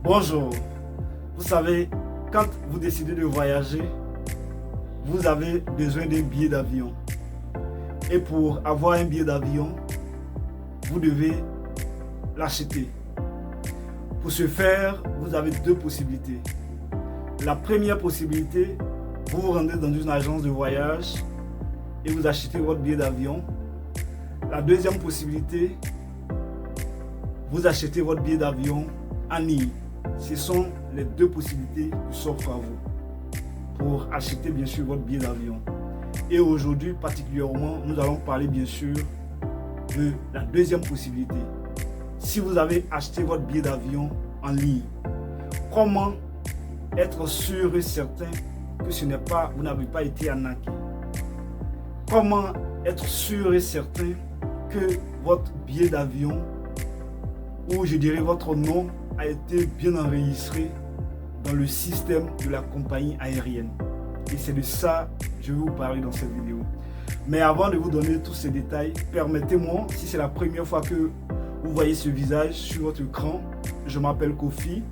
Bonjour. Vous savez, quand vous décidez de voyager, vous avez besoin d'un billet d'avion. Et pour avoir un billet d'avion, vous devez l'acheter. Pour ce faire, vous avez deux possibilités. La première possibilité, vous vous rendez dans une agence de voyage et vous achetez votre billet d'avion. La deuxième possibilité, vous achetez votre billet d'avion en ligne. Ce sont les deux possibilités qui s'offrent à vous pour acheter bien sûr votre billet d'avion. Et aujourd'hui particulièrement, nous allons parler bien sûr de la deuxième possibilité. Si vous avez acheté votre billet d'avion en ligne, comment être sûr et certain que vous n'avez pas été arnaqué? Comment être sûr et certain que votre billet d'avion, ou je dirais votre nom, a été bien enregistré dans le système de la compagnie aérienne? Et c'est de ça que je vais vous parler dans cette vidéo. Mais avant de vous donner tous ces détails, permettez-moi, si c'est la première fois que vous voyez ce visage sur votre écran, je m'appelle Kofi.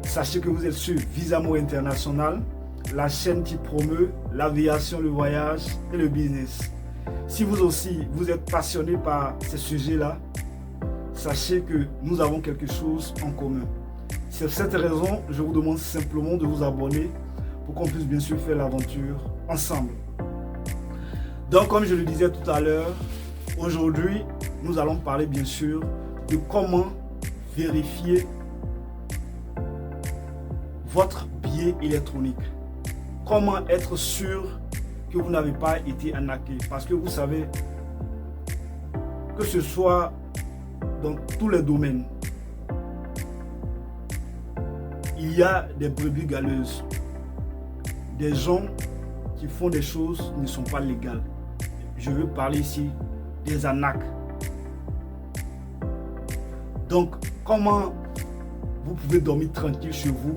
Sachez que vous êtes sur Visamo International, la chaîne qui promeut l'aviation, le voyage et le business. Si vous aussi, vous êtes passionné par ces sujets-là, sachez que nous avons quelque chose en commun. C'est pour cette raison, je vous demande simplement de vous abonner pour qu'on puisse bien sûr faire l'aventure ensemble. Donc, comme je le disais tout à l'heure, aujourd'hui, nous allons parler bien sûr de comment vérifier votre billet électronique. Comment être sûr que vous n'avez pas été arnaqué. Parce que vous savez, que ce soit dans tous les domaines, il y a des brebis galeuses, des gens qui font des choses qui ne sont pas légales. Je veux parler ici des arnaques. Donc, comment vous pouvez dormir tranquille chez vous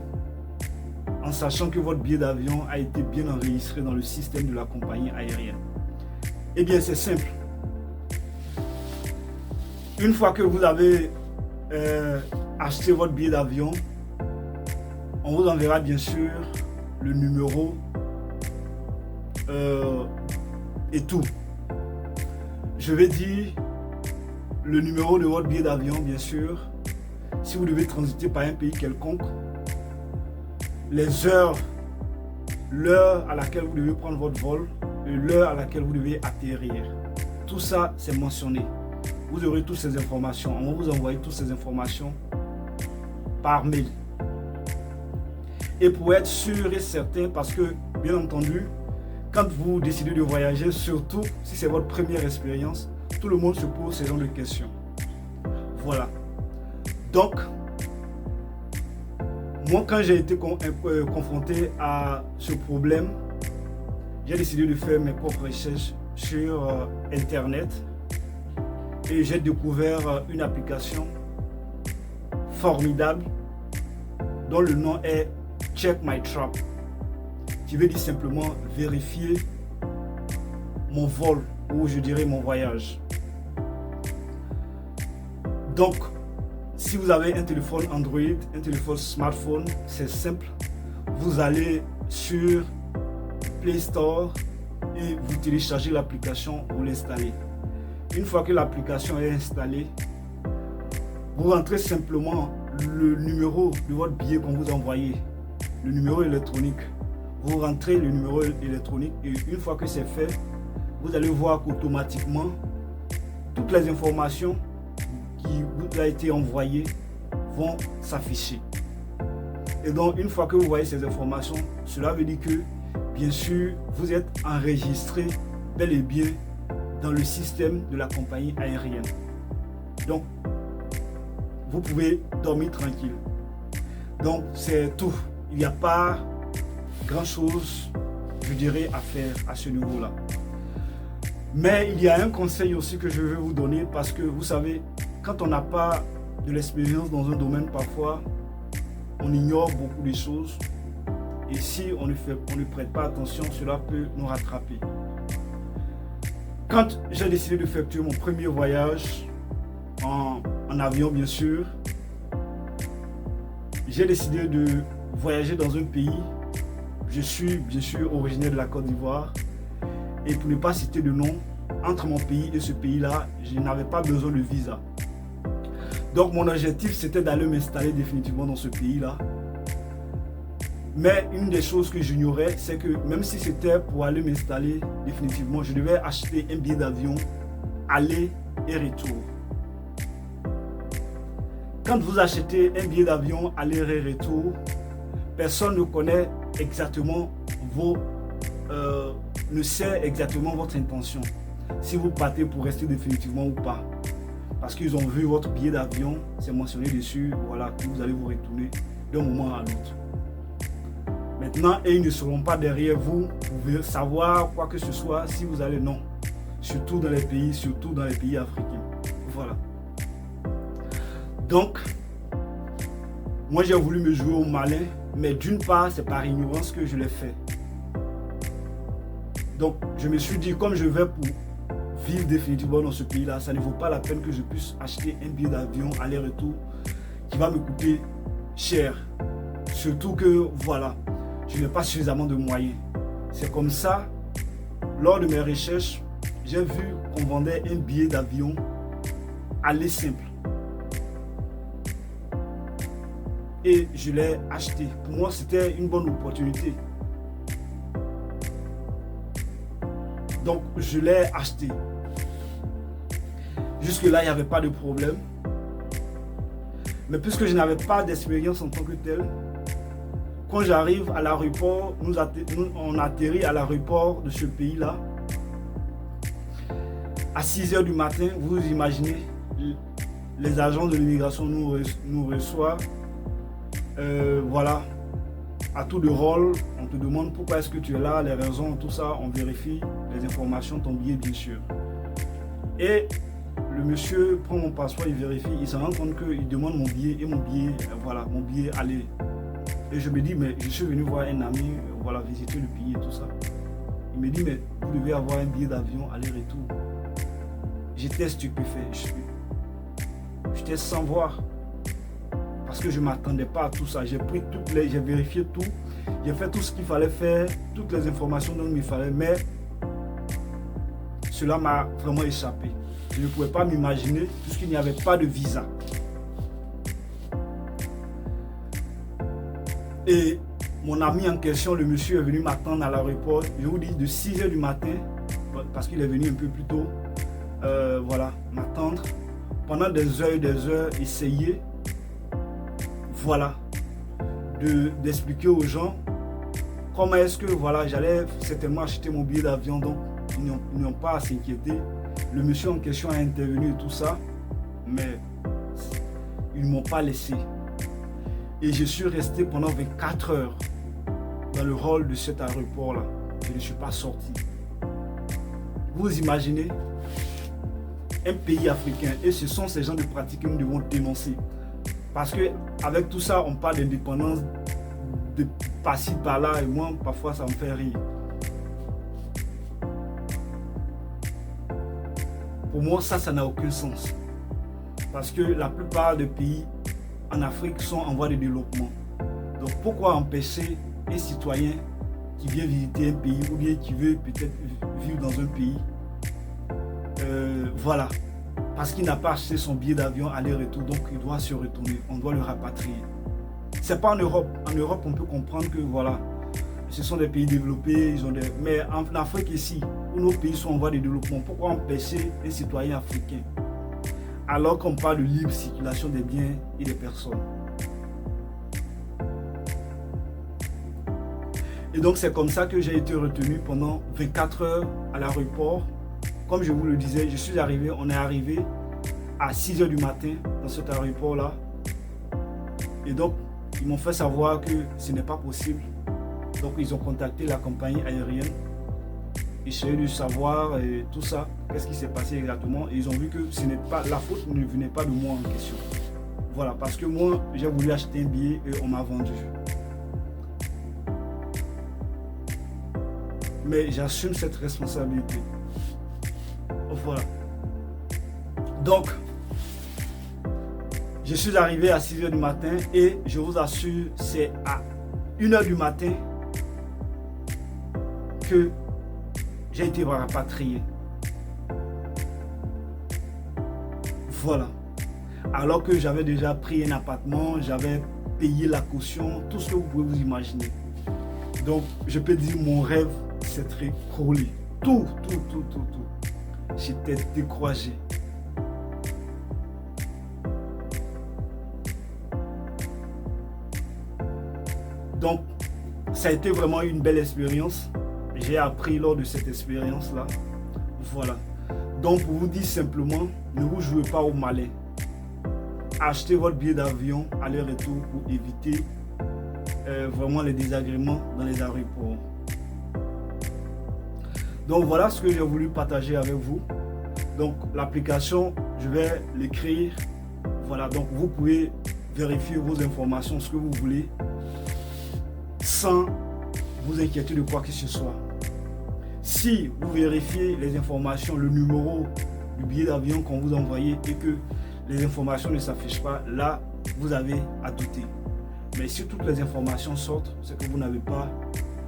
en sachant que votre billet d'avion a été bien enregistré dans le système de la compagnie aérienne? Eh bien, c'est simple. Une fois que vous avez acheté votre billet d'avion, on vous enverra bien sûr le numéro et tout. Je vais dire le numéro de votre billet d'avion, bien sûr. Si vous devez transiter par un pays quelconque, les heures, l'heure à laquelle vous devez prendre votre vol et l'heure à laquelle vous devez atterrir. Tout ça, c'est mentionné. Vous aurez toutes ces informations. On va vous envoyer toutes ces informations par mail. Et pour être sûr et certain, parce que, bien entendu, quand vous décidez de voyager, surtout si c'est votre première expérience, tout le monde se pose ce genre de questions. Voilà. Donc, moi, quand j'ai été confronté à ce problème, j'ai décidé de faire mes propres recherches sur Internet et j'ai découvert une application formidable dont le nom est Check My Trap, qui veut dire simplement vérifier mon vol ou je dirais mon voyage. Donc, si vous avez un téléphone Android, un téléphone smartphone, c'est simple. Vous allez sur Play Store et vous téléchargez l'application, vous l'installez. Une fois que l'application est installée, vous rentrez simplement le numéro de votre billet qu'on vous a envoyé, le numéro électronique. Vous rentrez le numéro électronique et une fois que c'est fait, vous allez voir qu'automatiquement, toutes les informations qui vous a été envoyées vont s'afficher. Et donc, une fois que vous voyez ces informations, cela veut dire que, bien sûr, vous êtes enregistré bel et bien dans le système de la compagnie aérienne. Donc, vous pouvez dormir tranquille. Donc, c'est tout. Il n'y a pas grand-chose, je dirais, à faire à ce niveau-là. Mais il y a un conseil aussi que je veux vous donner parce que, vous savez, quand on n'a pas de l'expérience dans un domaine, parfois, on ignore beaucoup de choses. Et si on ne prête pas attention, cela peut nous rattraper. Quand j'ai décidé d'effectuer mon premier voyage en avion, bien sûr, j'ai décidé de voyager dans un pays. Je suis bien sûr originaire de la Côte d'Ivoire. Et pour ne pas citer de nom, entre mon pays et ce pays-là, je n'avais pas besoin de visa. Donc mon objectif, c'était d'aller m'installer définitivement dans ce pays-là. Mais une des choses que j'ignorais, c'est que même si c'était pour aller m'installer définitivement, je devais acheter un billet d'avion aller et retour. Quand vous achetez un billet d'avion aller et retour, personne ne connaît exactement ne sait exactement votre intention. Si vous partez pour rester définitivement ou pas. Parce qu'ils ont vu votre billet d'avion, c'est mentionné dessus, voilà, que vous allez vous retourner d'un moment à l'autre. Maintenant, ils ne seront pas derrière vous pour savoir quoi que ce soit si vous allez, non. Surtout dans les pays africains. Voilà. Donc, moi j'ai voulu me jouer au malin, mais d'une part, c'est par ignorance que je l'ai fait. Donc, je me suis dit, comme je vais pour vivre définitivement dans ce pays-là, ça ne vaut pas la peine que je puisse acheter un billet d'avion aller-retour qui va me coûter cher. Surtout que, voilà, je n'ai pas suffisamment de moyens. C'est comme ça, lors de mes recherches, j'ai vu qu'on vendait un billet d'avion aller simple. Et je l'ai acheté. Pour moi, c'était une bonne opportunité. Donc, je l'ai acheté. Jusque-là, il n'y avait pas de problème. Mais puisque je n'avais pas d'expérience en tant que tel, quand j'arrive à l'aéroport, on atterrit à l'aéroport de ce pays-là. À 6 h du matin, vous imaginez, les agents de l'immigration nous reçoivent. Voilà, à tout de rôle, on te demande pourquoi est-ce que tu es là, les raisons, tout ça, on vérifie les informations, ton billet bien sûr. Et le monsieur prend mon passeport, il vérifie, il se rend compte qu'il demande mon billet et mon billet aller. Et je me dis, mais je suis venu voir un ami, voilà, visiter le pays et tout ça. Il me dit, mais vous devez avoir un billet d'avion aller-retour. J'étais stupéfait, j'étais sans voir. Parce que je ne m'attendais pas à tout ça. J'ai vérifié tout. J'ai fait tout ce qu'il fallait faire, toutes les informations dont il me fallait, mais cela m'a vraiment échappé. Je ne pouvais pas m'imaginer puisqu'il n'y avait pas de visa. Et mon ami en question, le monsieur est venu m'attendre à l'aéroport. Je vous dis de 6 h du matin, parce qu'il est venu un peu plus tôt, voilà, m'attendre. Pendant des heures, essayer. Voilà, d'expliquer aux gens comment est-ce que voilà, j'allais certainement acheter mon billet d'avion, donc ils n'ont pas à s'inquiéter. Le monsieur en question a intervenu et tout ça, mais ils ne m'ont pas laissé. Et je suis resté pendant 24 heures dans le hall de cet aéroport-là. Je ne suis pas sorti. Vous imaginez un pays africain, et ce sont ces gens de pratiques que nous devons dénoncer. Parce qu'avec tout ça, on parle d'indépendance de par-ci, par-là, et moi, parfois, ça me fait rire. Pour moi, ça n'a aucun sens. Parce que la plupart des pays en Afrique sont en voie de développement. Donc, pourquoi empêcher un citoyen qui vient visiter un pays ou bien qui veut peut-être vivre dans un pays, voilà. Parce qu'il n'a pas acheté son billet d'avion aller-retour, donc il doit se retourner, on doit le rapatrier. C'est pas en Europe. En Europe, on peut comprendre que voilà, ce sont des pays développés, mais en Afrique ici, où nos pays sont en voie de développement, pourquoi empêcher un citoyen africain alors qu'on parle de libre circulation des biens et des personnes? Et donc c'est comme ça que j'ai été retenu pendant 24 heures à l'aéroport. Comme je vous le disais, on est arrivé à 6 h du matin dans cet aéroport-là. Et donc, ils m'ont fait savoir que ce n'est pas possible. Donc, ils ont contacté la compagnie aérienne. Essayer de savoir et tout ça, qu'est-ce qui s'est passé exactement. Et ils ont vu que la faute ne venait pas de moi en question. Voilà, parce que moi, j'ai voulu acheter un billet et on m'a vendu. Mais j'assume cette responsabilité. Voilà. Donc, Je suis arrivé à 6 h du matin et je vous assure, c'est à 1 h du matin que j'ai été rapatrié. Voilà. Alors que j'avais déjà pris un appartement, j'avais payé la caution, tout ce que vous pouvez vous imaginer. Donc, je peux dire mon rêve s'est écroulé. Tout. J'étais découragé. Donc, ça a été vraiment une belle expérience. J'ai appris lors de cette expérience-là. Voilà. Donc, pour vous dire simplement, ne vous jouez pas au malin. Achetez votre billet d'avion aller-retour pour éviter vraiment les désagréments dans les aéroports. Donc, voilà ce que j'ai voulu partager avec vous. Donc, l'application, je vais l'écrire. Voilà, donc vous pouvez vérifier vos informations, ce que vous voulez, sans vous inquiéter de quoi que ce soit. Si vous vérifiez les informations, le numéro du billet d'avion qu'on vous a envoyé et que les informations ne s'affichent pas, là, vous avez à douter. Mais si toutes les informations sortent, c'est que vous n'avez pas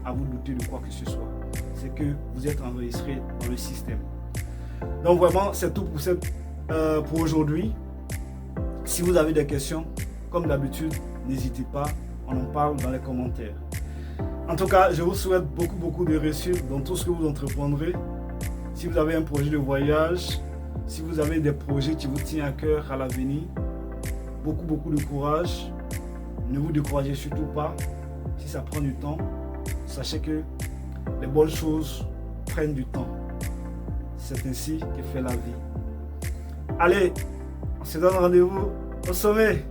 à vous douter de quoi que ce soit. C'est que vous êtes enregistré dans le système. Donc vraiment, c'est tout pour aujourd'hui. Si vous avez des questions, comme d'habitude, n'hésitez pas, on en parle dans les commentaires. En tout cas, je vous souhaite beaucoup de réussite dans tout ce que vous entreprendrez. Si vous avez un projet de voyage, si vous avez des projets qui vous tiennent à cœur à l'avenir, beaucoup de courage. Ne vous découragez surtout pas. Si ça prend du temps, sachez que les bonnes choses prennent du temps. C'est ainsi que fait la vie. Allez, on se donne rendez-vous au sommet.